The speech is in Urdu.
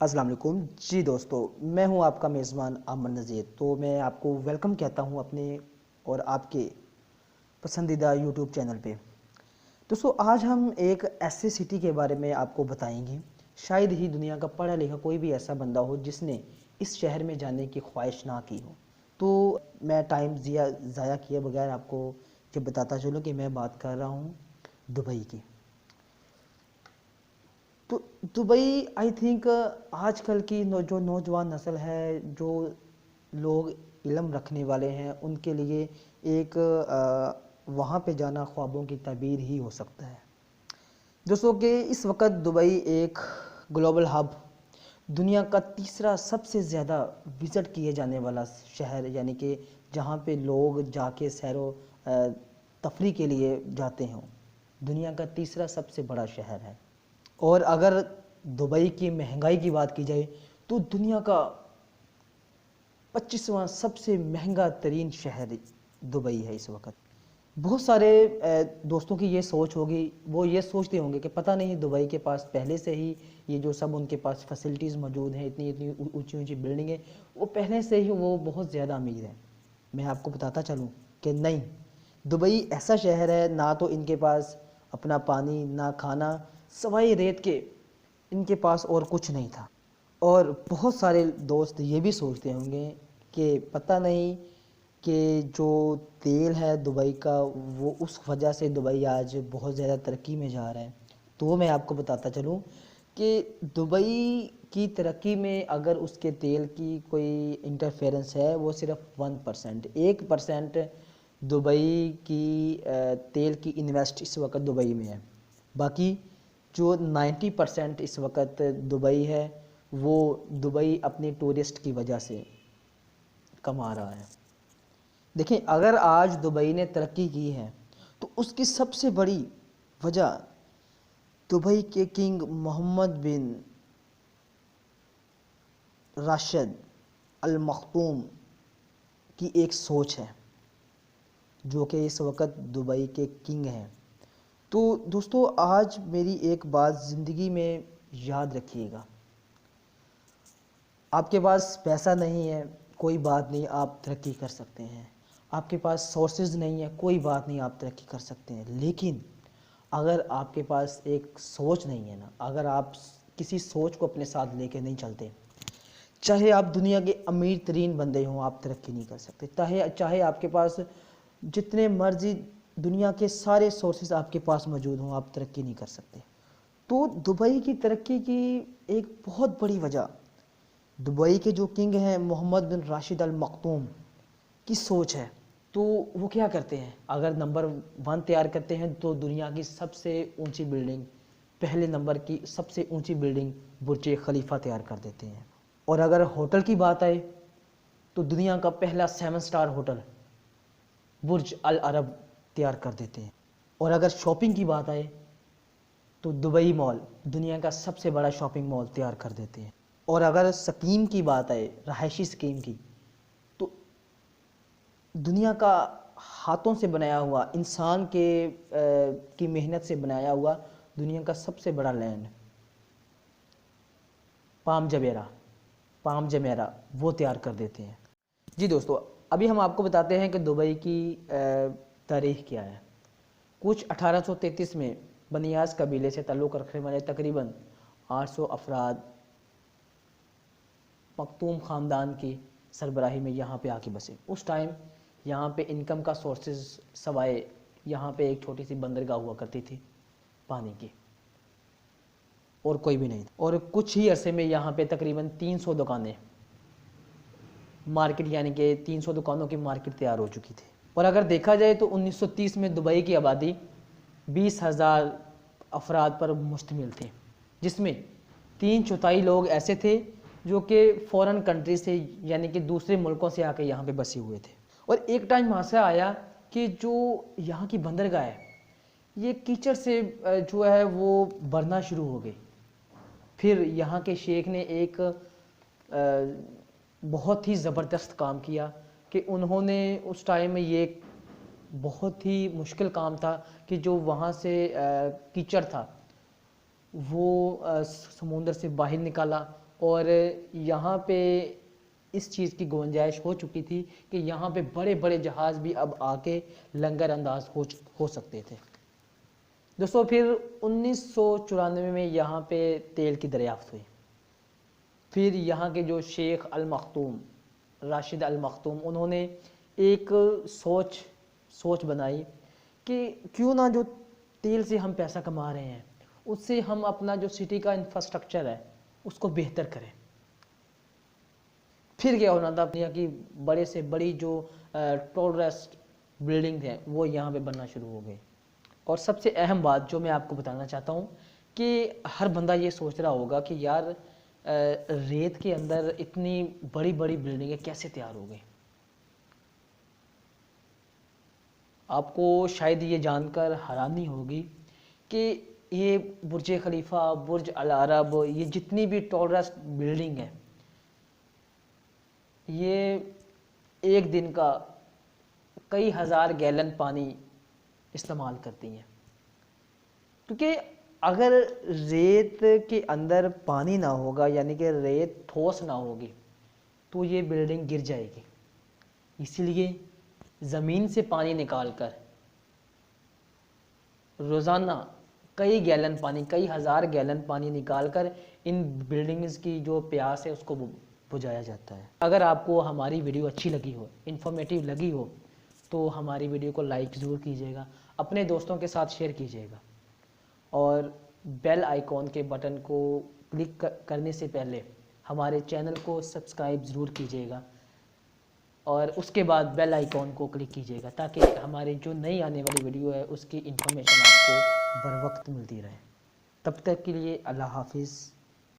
السلام علیکم جی دوستو، میں ہوں آپ کا میزبان امن نذیر۔ تو میں آپ کو ویلکم کہتا ہوں اپنے اور آپ کے پسندیدہ یوٹیوب چینل پہ۔ دوستو، آج ہم ایک ایسے سٹی کے بارے میں آپ کو بتائیں گے، شاید ہی دنیا کا پڑھا لکھا کوئی بھی ایسا بندہ ہو جس نے اس شہر میں جانے کی خواہش نہ کی ہو۔ تو میں ٹائم ضائع کیے بغیر آپ کو یہ بتاتا چلوں کہ میں بات کر رہا ہوں دبئی کی۔ تو دبئی آئی تھنک آج کل کی جو نوجوان نسل ہے، جو لوگ علم رکھنے والے ہیں، ان کے لیے ایک وہاں پہ جانا خوابوں کی تعبیر ہی ہو سکتا ہے۔ دوستوں کہ اس وقت دبئی ایک گلوبل ہب، دنیا کا تیسرا سب سے زیادہ وزٹ کیے جانے والا شہر، یعنی کہ جہاں پہ لوگ جا کے سیر و تفریح کے لیے جاتے ہوں، دنیا کا تیسرا سب سے بڑا شہر ہے۔ اور اگر دبئی کی مہنگائی کی بات کی جائے تو دنیا کا 25واں سب سے مہنگا ترین شہر دبئی ہے اس وقت۔ بہت سارے دوستوں کی یہ سوچ ہوگی، وہ یہ سوچتے ہوں گے کہ پتہ نہیں دبئی کے پاس پہلے سے ہی یہ جو سب ان کے پاس فیسلٹیز موجود ہیں، اتنی اونچی اونچی بلڈنگیں، وہ پہلے سے ہی وہ بہت زیادہ امیر ہیں۔ میں آپ کو بتاتا چلوں کہ نہیں، دبئی ایسا شہر ہے، نہ تو ان کے پاس اپنا پانی، نہ کھانا، سوائے ریت کے ان کے پاس اور کچھ نہیں تھا۔ اور بہت سارے دوست یہ بھی سوچتے ہوں گے کہ پتہ نہیں کہ جو تیل ہے دبئی کا، وہ اس وجہ سے دبئی آج بہت زیادہ ترقی میں جا رہا ہے۔ تو میں آپ کو بتاتا چلوں کہ دبئی کی ترقی میں اگر اس کے تیل کی کوئی انٹرفیرنس ہے، وہ صرف 1%، 1% دبئی کی تیل کی انویسٹ اس وقت دبئی میں ہے۔ باقی جو 90% اس وقت دبئی ہے، وہ دبئی اپنی ٹورسٹ کی وجہ سے کما رہا ہے۔ دیکھیں، اگر آج دبئی نے ترقی کی ہے تو اس کی سب سے بڑی وجہ دبئی کے کنگ محمد بن راشد المختوم کی ایک سوچ ہے، جو کہ اس وقت دبئی کے کنگ ہیں۔ تو دوستو، آج میری ایک بات زندگی میں یاد رکھیے گا، آپ کے پاس پیسہ نہیں ہے، کوئی بات نہیں، آپ ترقی کر سکتے ہیں۔ آپ کے پاس سورسز نہیں ہے، کوئی بات نہیں، آپ ترقی کر سکتے ہیں۔ لیکن اگر آپ کے پاس ایک سوچ نہیں ہے نا، اگر آپ کسی سوچ کو اپنے ساتھ لے کے نہیں چلتے، چاہے آپ دنیا کے امیر ترین بندے ہوں، آپ ترقی نہیں کر سکتے۔ چاہے آپ کے پاس جتنے مرضی دنیا کے سارے سورسز آپ کے پاس موجود ہوں، آپ ترقی نہیں کر سکتے۔ تو دبئی کی ترقی کی ایک بہت بڑی وجہ دبئی کے جو کنگ ہیں محمد بن راشد المختوم کی سوچ ہے۔ تو وہ کیا کرتے ہیں؟ اگر نمبر 1 تیار کرتے ہیں تو دنیا کی سب سے اونچی بلڈنگ، پہلے نمبر کی سب سے اونچی بلڈنگ برج خلیفہ تیار کر دیتے ہیں۔ اور اگر ہوٹل کی بات آئے تو دنیا کا پہلا 7 سٹار ہوٹل برج العرب تیار کر دیتے ہیں۔ اور اگر شاپنگ کی بات آئے تو دبئی مال، دنیا کا سب سے بڑا شاپنگ مال تیار کر دیتے ہیں۔ اور اگر سکیم کی بات آئے، رہائشی سکیم کی، تو دنیا کا ہاتھوں سے بنایا ہوا، انسان کی محنت سے بنایا ہوا دنیا کا سب سے بڑا لینڈ پام جمیرہ وہ تیار کر دیتے ہیں۔ جی دوستو، ابھی ہم آپ کو بتاتے ہیں کہ دبئی کی تاریخ کیا ہے۔ کچھ 1833 میں بنیاز قبیلے سے تعلق رکھنے والے تقریباً 800 افراد مختوم خاندان کی سربراہی میں یہاں پہ آ کے بسے۔ اس ٹائم یہاں پہ انکم کا سورسز سوائے یہاں پہ ایک چھوٹی سی بندرگاہ ہوا کرتی تھی پانی کی، اور کوئی بھی نہیں تھا۔ اور کچھ ہی عرصے میں یہاں پہ تقریباً 300 دکانیں، مارکیٹ، یعنی کہ 300 دکانوں کی مارکیٹ تیار ہو چکی تھی۔ اور اگر دیکھا جائے تو 1930 میں دبئی کی آبادی 20,000 افراد پر مشتمل تھی، جس میں 3/4 لوگ ایسے تھے جو کہ فورن کنٹری سے، یعنی کہ دوسرے ملکوں سے آ کے یہاں پہ بسے ہوئے تھے۔ اور ایک ٹائم وہاں سے آیا کہ جو یہاں کی بندرگاہ ہے، یہ کیچڑ سے جو ہے وہ بھرنا شروع ہو گئی۔ پھر یہاں کے شیخ نے ایک بہت ہی زبردست کام کیا کہ انہوں نے اس ٹائم میں، یہ بہت ہی مشکل کام تھا کہ جو وہاں سے کیچڑ تھا وہ سمندر سے باہر نکالا اور یہاں پہ اس چیز کی گنجائش ہو چکی تھی کہ یہاں پہ بڑے بڑے جہاز بھی اب آ کے لنگر انداز ہو سکتے تھے۔ دوستو پھر 1994 میں یہاں پہ تیل کی دریافت ہوئی۔ پھر یہاں کے جو شیخ المختوم راشد المختوم، انہوں نے ایک سوچ بنائی کہ کیوں نہ جو تیل سے ہم پیسہ کما رہے ہیں اس سے ہم اپنا جو سٹی کا انفراسٹرکچر ہے اس کو بہتر کریں۔ پھر کیا ہونا تھا کہ بڑے سے بڑی جو ٹورسٹ بلڈنگ ہیں وہ یہاں پہ بننا شروع ہو گئے۔ اور سب سے اہم بات جو میں آپ کو بتانا چاہتا ہوں کہ ہر بندہ یہ سوچ رہا ہوگا کہ یار ریت کے اندر اتنی بڑی بڑی بلڈنگیں کیسے تیار ہو گئی۔ آپ کو شاید یہ جان کر حیرانی ہوگی کہ یہ برج خلیفہ، برج العرب، یہ جتنی بھی ٹورسٹ بلڈنگ ہے یہ ایک دن کا کئی ہزار گیلن پانی استعمال کرتی ہیں، کیونکہ اگر ریت کے اندر پانی نہ ہوگا یعنی کہ ریت ٹھوس نہ ہوگی تو یہ بلڈنگ گر جائے گی۔ اسی لیے زمین سے پانی نکال کر روزانہ کئی ہزار گیلن پانی نکال کر ان بلڈنگز کی جو پیاس ہے اس کو بجھایا جاتا ہے۔ اگر آپ کو ہماری ویڈیو اچھی لگی ہو، انفارمیٹیو لگی ہو تو ہماری ویڈیو کو لائک ضرور کیجیے گا، اپنے دوستوں کے ساتھ شیئر کیجیے گا، اور بیل آئیکن کے بٹن کو کلک کرنے سے پہلے ہمارے چینل کو سبسکرائب ضرور کیجیے گا، اور اس کے بعد بیل آئیکن کو کلک کیجیے گا تاکہ ہماری جو نئی آنے والی ویڈیو ہے اس کی انفارمیشن آپ کو بر وقت ملتی رہے۔ تب تک کے لیے اللہ حافظ۔